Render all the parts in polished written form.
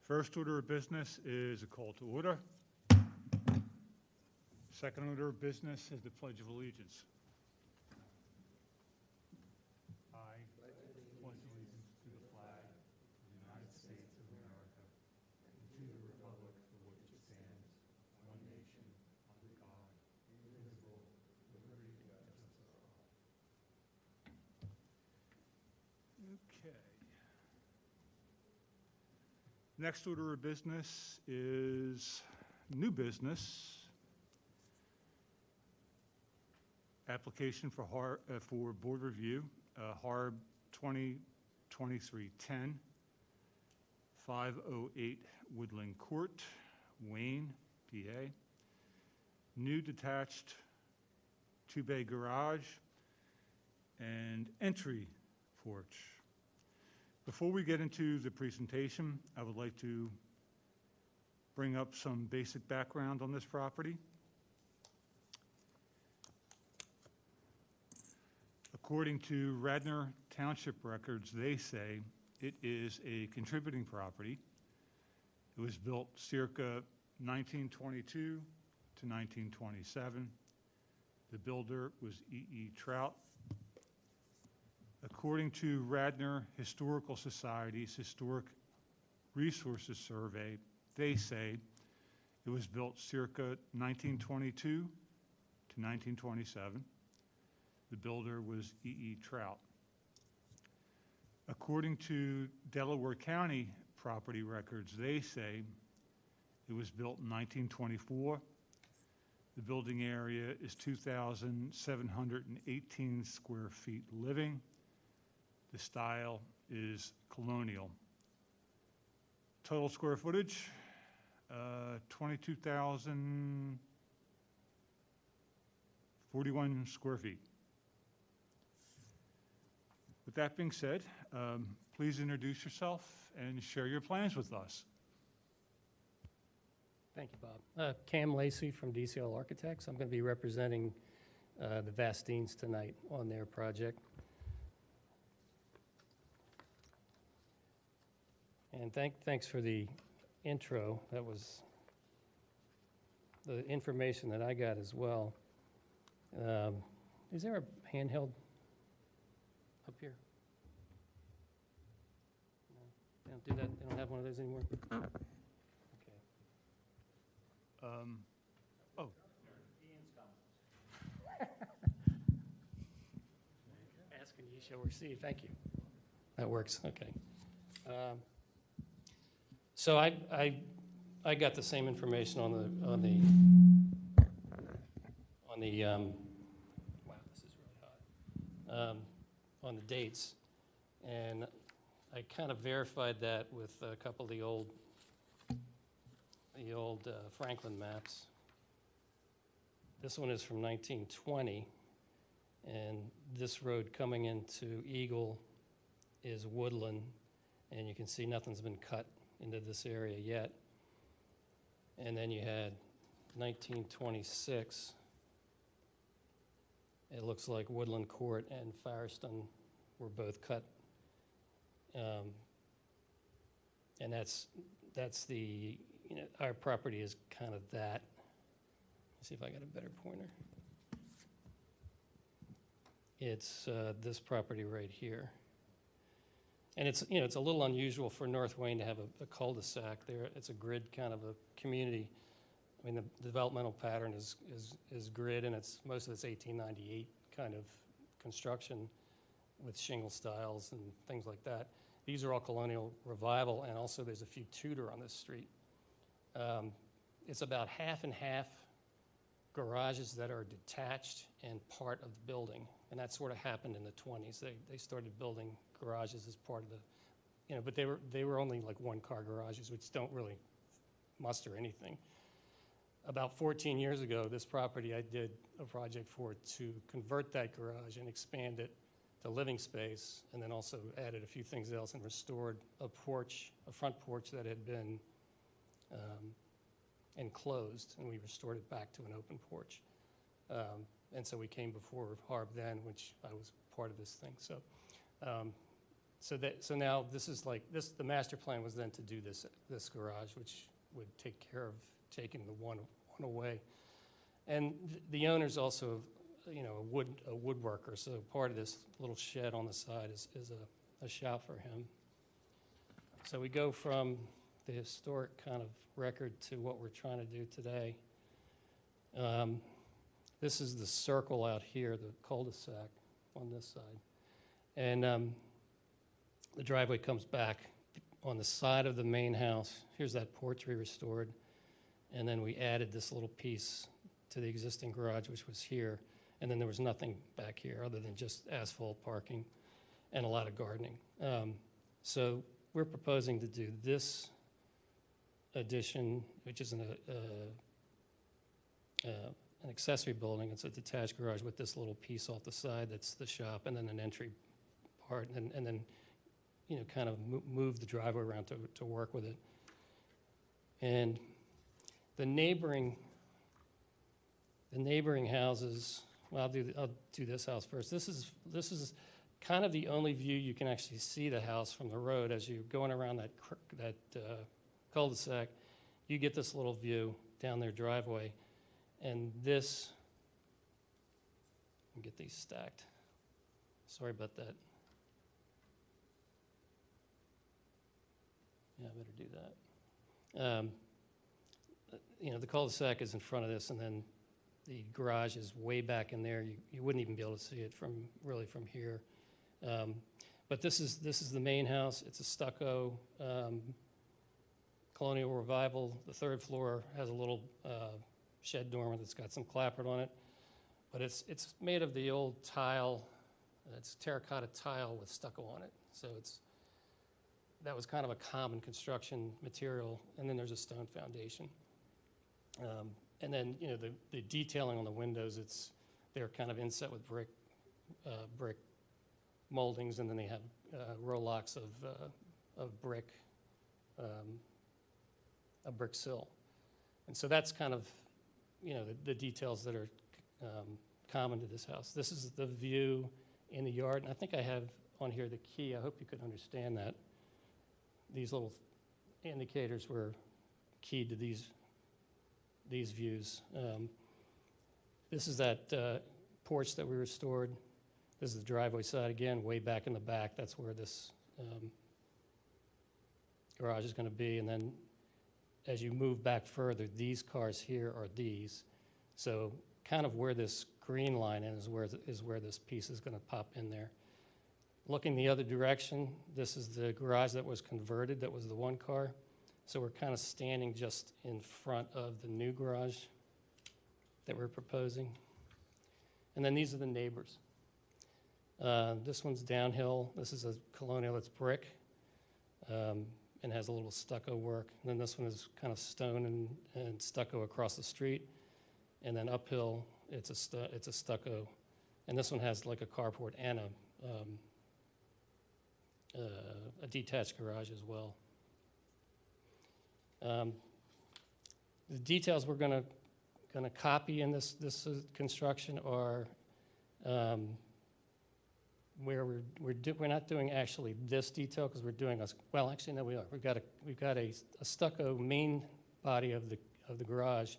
First order of business is a call to order. Second order of business is the Pledge of Allegiance. I pledge allegiance to the flag of the United States of America and to the republic for which it stands, one nation, under God, indivisible, with liberty and justice for all. Okay. Next order of business is new business. Application for board review, HARB 2023-10, 508 Woodland Court, Wayne, PA. New detached two-bay garage and entry porch. Before we get into the presentation, I would like to bring up some basic background on this property. According to Radnor Township records, they say it is a contributing property. It was built circa 1922 to 1927. The builder was E.E. Trout. According to Radnor Historical Society's Historic Resources Survey, they say it was built circa 1922 to 1927. The builder was E.E. Trout. According to Delaware County property records, they say it was built in 1924. The building area is 2,718 square feet living. The style is colonial. Total square footage, 22,041 square feet. With that being said, please introduce yourself and share your plans with us. Thank you, Bob. Cam Lacey from DCL Architects. I'm going to be representing the Vastines tonight on their project. And thanks for the intro. That was the information that I got as well. Is there a handheld up here? No, they don't do that. They don't have one of those anymore. Okay. Oh. Ask and ye shall receive. Thank you. That works. Okay. So I got the same information on the wow, this is really hot. On the dates, and I kind of verified that with a couple of the old Franklin maps. This one is from 1920, and this road coming into Eagle is woodland, and you can see nothing's been cut into this area yet. And then you had 1926. It looks like Woodland Court and Firestone were both cut. And that's the, our property is kind of that. Let's see if I got a better pointer. It's this property right here. And it's, it's a little unusual for North Wayne to have a cul-de-sac there. It's a grid kind of a community. I mean, the developmental pattern is grid, and most of it's 1898 kind of construction with shingle styles and things like that. These are all colonial revival, and also there's a few Tudor on this street. It's about half and half garages that are detached and part of the building, and that sort of happened in the 20s. They started building garages as part of the, but they were only like one-car garages, which don't really muster anything. About 14 years ago, this property I did a project for to convert that garage and expand it to living space, and then also added a few things else and restored a porch, a front porch that had been enclosed, and we restored it back to an open porch. And so we came before HARB then, which I was part of this thing. So So now this is like, the master plan was then to do this garage, which would take care of taking the one away. And the owner's also, a woodworker, so part of this little shed on the side is a shop for him. So we go from the historic kind of record to what we're trying to do today. This is the circle out here, the cul-de-sac on this side. And the driveway comes back on the side of the main house. Here's that porch we restored. And then we added this little piece to the existing garage, which was here. And then there was nothing back here other than just asphalt parking and a lot of gardening. So we're proposing to do this addition, which is an accessory building. It's a detached garage with this little piece off the side that's the shop, and then an entry part, and then kind of move the driveway around to work with it. And the neighboring houses, well, I'll do this house first. This is kind of the only view you can actually see the house from the road as you're going around that cul-de-sac. You get this little view down their driveway, and this. Let me get these stacked. Sorry about that. Yeah, I better do that. The cul-de-sac is in front of this, and then the garage is way back in there. You wouldn't even be able to see it from here. But this is the main house. It's a stucco colonial revival. The third floor has a little shed dormer that's got some clapboard on it. But it's made of the old tile. It's terracotta tile with stucco on it. So that was kind of a common construction material. And then there's a stone foundation. And then the detailing on the windows, they're kind of inset with brick moldings, and then they have row locks of brick, a brick sill. And so that's kind of the details that are common to this house. This is the view in the yard, and I think I have on here the key. I hope you could understand that. These little indicators were keyed to these views. This is that porch that we restored. This is the driveway side again, way back in the back. That's where this garage is going to be. And then as you move back further, these cars here are these. So kind of where this green line is where this piece is going to pop in there. Looking the other direction, this is the garage that was converted. That was the one car. So we're kind of standing just in front of the new garage that we're proposing. And then these are the neighbors. This one's downhill. This is a colonial, it's brick, and has a little stucco work. And then this one is kind of stone and stucco across the street. And then uphill, it's a stucco. And this one has like a carport and a detached garage as well. The details we're going to copy in this construction are where we're not doing actually this detail because we're doing actually no, we are. We've got a stucco main body of the garage,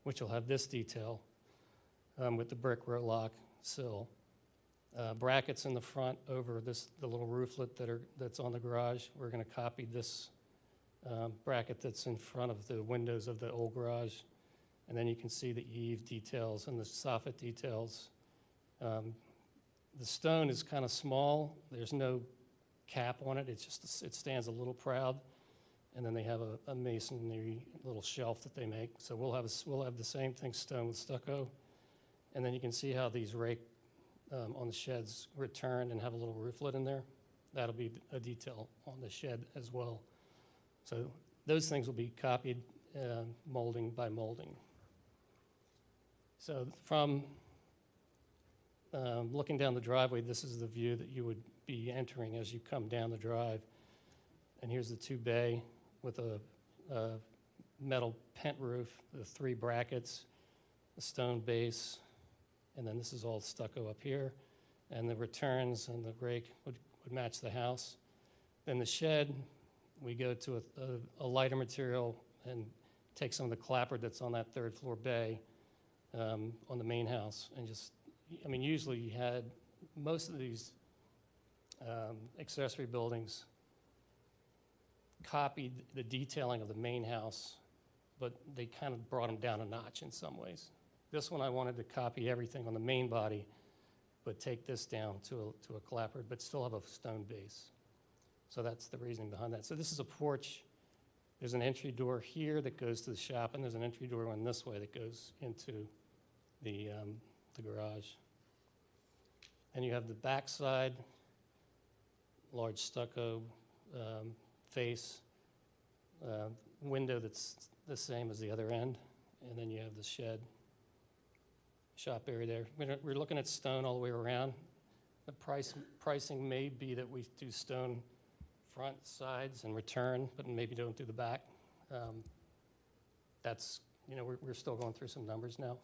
which will have this detail with the brick row lock sill. Brackets in the front over the little rooflet that's on the garage. We're going to copy this bracket that's in front of the windows of the old garage, and then you can see the eave details and the soffit details. The stone is kind of small. There's no cap on it. It stands a little proud, and then they have a masonry little shelf that they make. So we'll have the same thing, stone with stucco, and then you can see how these rake on the sheds return and have a little rooflet in there. That'll be a detail on the shed as well. So those things will be copied molding by molding. So from looking down the driveway, this is the view that you would be entering as you come down the drive. And here's the 2-bay with a metal pent roof, the 3 brackets, the stone base, and then this is all stucco up here. And the returns and the rake would would match the house. Then the shed, we go to a lighter material and take some of the clapboard that's on that third floor bay on the main house. And just, I mean, usually you had most of these accessory buildings copied the detailing of the main house, but they kind of brought them down a notch in some ways. This one I wanted to copy everything on the main body, but take this down to a clapboard, but still have a stone base. So that's the reasoning behind that. So this is a porch. There's an entry door here that goes to the shop, and there's an entry door going this way that goes into the garage. And you have the back side, large stucco face, window that's the same as the other end, and then you have the shed, shop area there. We're looking at stone all the way around. The pricing may be that we do stone front, sides, and return, but maybe don't do the back. That's, you know, we're still going through some numbers now.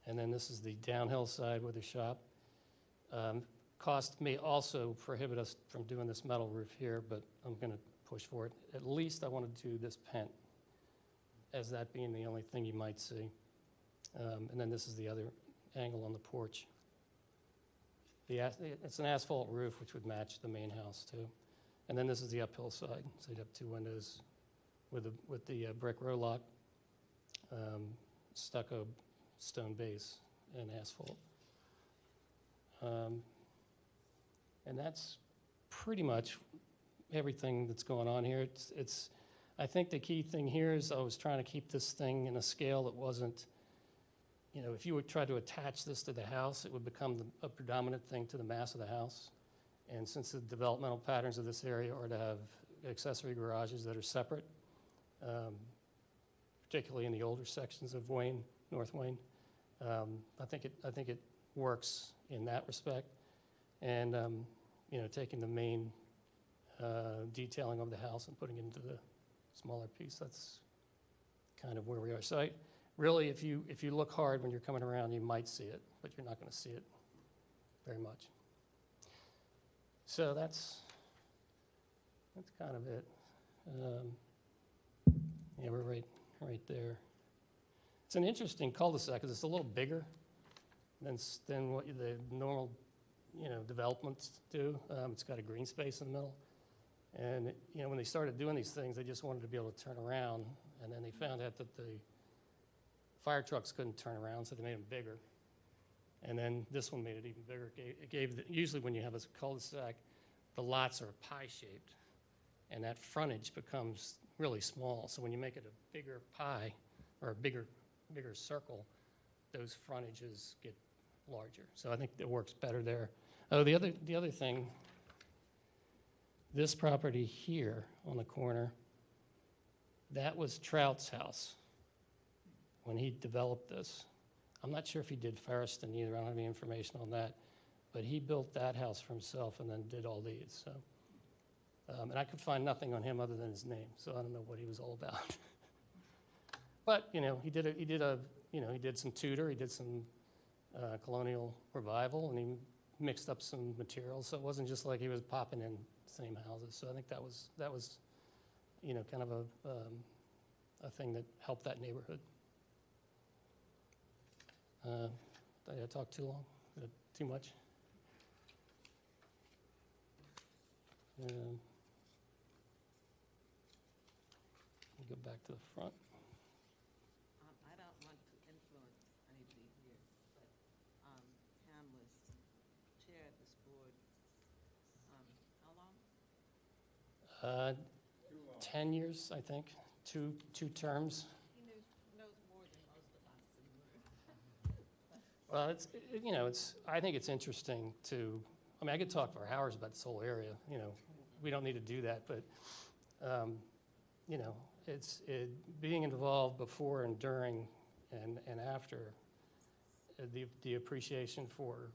And then this is the downhill side with the shop. Cost may also prohibit us from doing this metal roof here, but I'm going to push for it. At least I want to do this pent, as that being the only thing you might see. And then this is the other angle on the porch. It's an asphalt roof, which would match the main house too. And then this is the uphill side. So you'd have two windows with the brick row lock, stucco stone base, and asphalt. And that's pretty much everything that's going on here. I think the key thing here is I was trying to keep this thing in a scale that wasn't, you know, if you would try to attach this to the house, it would become a predominant thing to the mass of the house. And since the developmental patterns of this area are to have accessory garages that are separate, particularly in the older sections of Wayne, North Wayne, I think it works in that respect. And you know, taking the main detailing of the house and putting it into the smaller piece, that's kind of where we are. So really, if you look hard when you're coming around, you might see it, but you're not going to see it very much. So that's kind of it. Yeah, we're right there. It's an interesting cul-de-sac because it's a little bigger than what the normal, you know, developments do. It's got a green space in the middle. And, you know, when they started doing these things, they just wanted to be able to turn around. And then they found out that the fire trucks couldn't turn around, so they made them bigger. And then this one made it even bigger. Usually when you have a cul-de-sac, the lots are pie-shaped, and that frontage becomes really small. So when you make it a bigger pie, or a bigger circle, those frontages get larger. So I think it works better there. Oh, the other thing, this property here on the corner, that was Trout's house when he developed this. I'm not sure if he did Ferriston either. I don't have any information on that. But he built that house for himself and then did all these. So, and I could find nothing on him other than his name. So I don't know what he was all about. But you know, he did some Tudor. He did some colonial revival, and he mixed up some materials. So it wasn't just like he was popping in the same houses. So I think that was, you know, kind of a thing that helped that neighborhood. Did I talk too long? Too much? We'll go back to the front. I don't want to influence anybody here, but Pam was chair of this board. How long? 10 years, I think. Two terms. He knows more than most of us. Well, you know, I think it's interesting to. I mean, I could talk for hours about this whole area. You know, we don't need to do that, but you know, being involved before and during and after the appreciation for,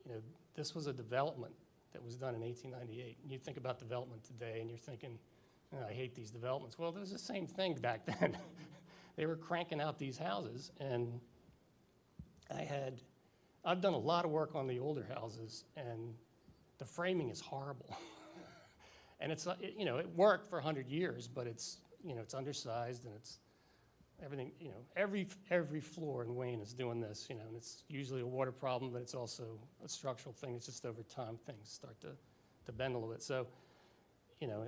you know, this was a development that was done in 1898. And you think about development today, and you're thinking, oh, I hate these developments. Well, there's the same thing back then. They were cranking out these houses, and I had I've done a lot of work on the older houses, and the framing is horrible. And it's, you know, it worked for 100 years, but it's, you know, it's undersized, and it's everything, you know, every floor in Wayne is doing this, you know, and it's usually a water problem, but it's also a structural thing. It's just over time things start to bend a little bit. So, you know,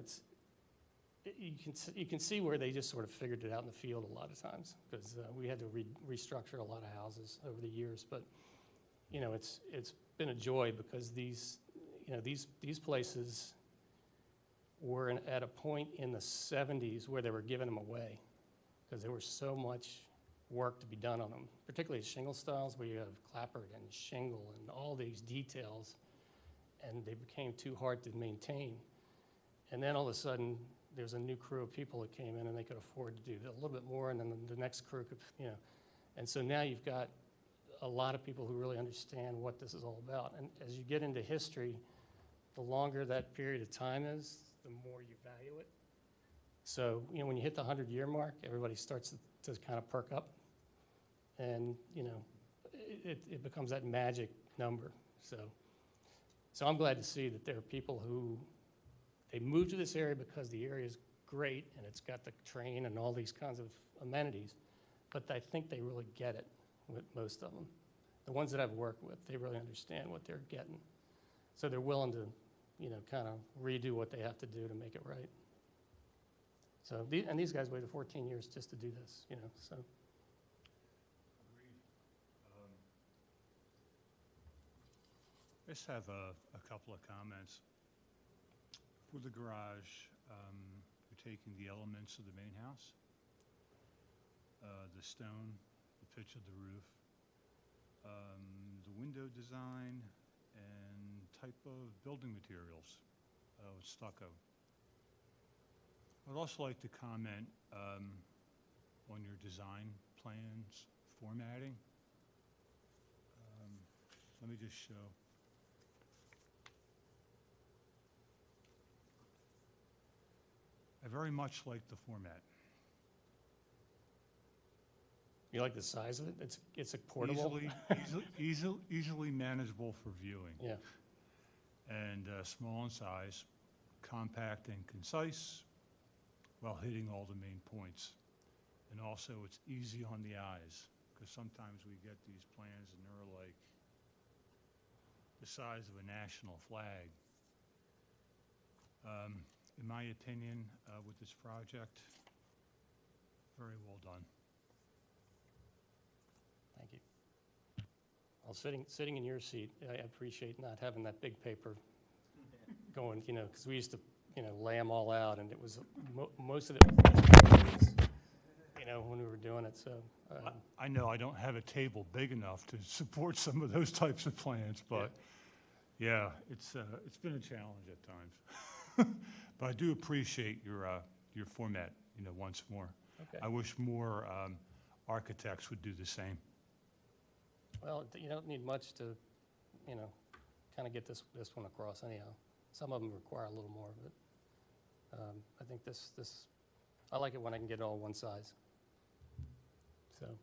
you can see where they just sort of figured it out in the field a lot of times, because we had to restructure a lot of houses over the years. But, you know, it's been a joy, because these places were at a point in the 70s where they were giving them away, because there was so much work to be done on them, particularly shingle styles where you have clapboard and shingle and all these details, and they became too hard to maintain. And then all of a sudden, there's a new crew of people that came in, and they could afford to do a little bit more, and then the next crew could, you know. And so now you've got a lot of people who really understand what this is all about. And as you get into history, the longer that period of time is, the more you value it. So, you know, when you hit the 100-year mark, everybody starts to kind of perk up. And, you know, it becomes that magic number. So I'm glad to see that there are people who, they moved to this area because the area is great, and it's got the train and all these kinds of amenities. But I think they really get it, with most of them. The ones that I've worked with, they really understand what they're getting. So they're willing to, you know, kind of redo what they have to do to make it right. So, and these guys waited 14 years just to do this, you know, so. Agreed. I just have a couple of comments. For the garage, we're taking the elements of the main house, the stone, the pitch of the roof, the window design, and type of building materials, with stucco. I'd also like to comment on your design plans formatting. Let me just show. I very much like the format. You like the size of it? It's a portable? Easily manageable for viewing. Yeah. And small in size, compact and concise, while hitting all the main points. And also, it's easy on the eyes, because sometimes we get these plans and they're like the size of a national flag. In my opinion, with this project, very well done. Thank you. Well, sitting in your seat, I appreciate not having that big paper going, you know, because we used to, you know, lay them all out, and it was, most of it was, you know, when we were doing it, so. I know I don't have a table big enough to support some of those types of plans, but yeah, it's been a challenge at times. But I do appreciate your format, you know, once more. Okay. I wish more architects would do the same. Well, you don't need much to, you know, kind of get this one across anyhow. Some of them require a little more, but I think this, I like it when I can get it all one size. So.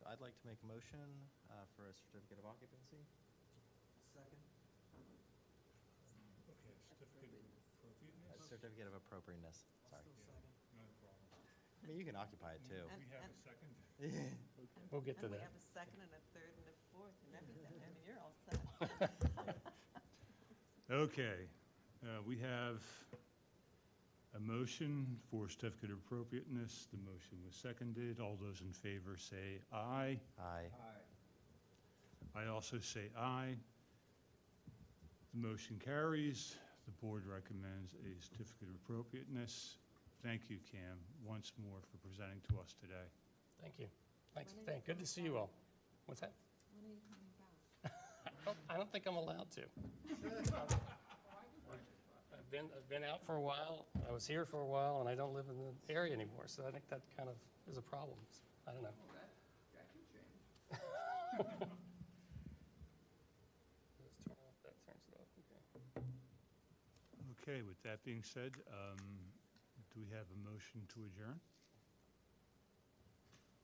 So I'd like to make a motion for a certificate of occupancy. Second. Okay, certificate of appropriateness? A certificate of appropriateness, sorry. Still second. No problem. I mean, you can occupy it too. We have a second? We'll get to And we that. have a second and a third and a fourth and everything. I mean, you're all set. Okay, we have a motion for certificate of appropriateness. The motion was seconded. All those in favor say aye. Aye. I also say aye. The motion carries. The board recommends a certificate of appropriateness. Thank you, Cam, once more for presenting to us today. Thank you. Thanks. When are you Good to see you all. What's that? When are you coming back? I don't think I'm allowed to. I've been out for a while. I was here for a while, and I don't live in the area anymore, so I think that kind of is a problem. I don't know. That can change. Just turn off, that turns it off, okay. Okay, with that being said, do we have a motion to adjourn?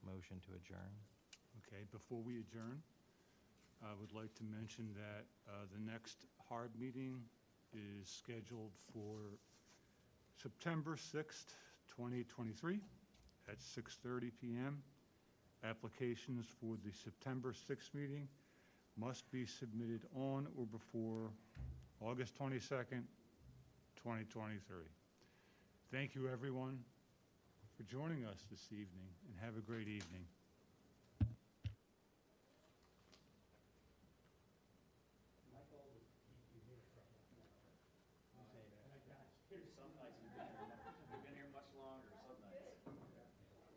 motion to adjourn. Okay, before we adjourn, I would like to mention that the next HARB meeting is scheduled for September 6th, 2023 at 6:30 PM. Applications for the September 6th meeting must be submitted on or before August 22nd, 2023. Thank you, everyone, for joining us this evening, and have a great evening.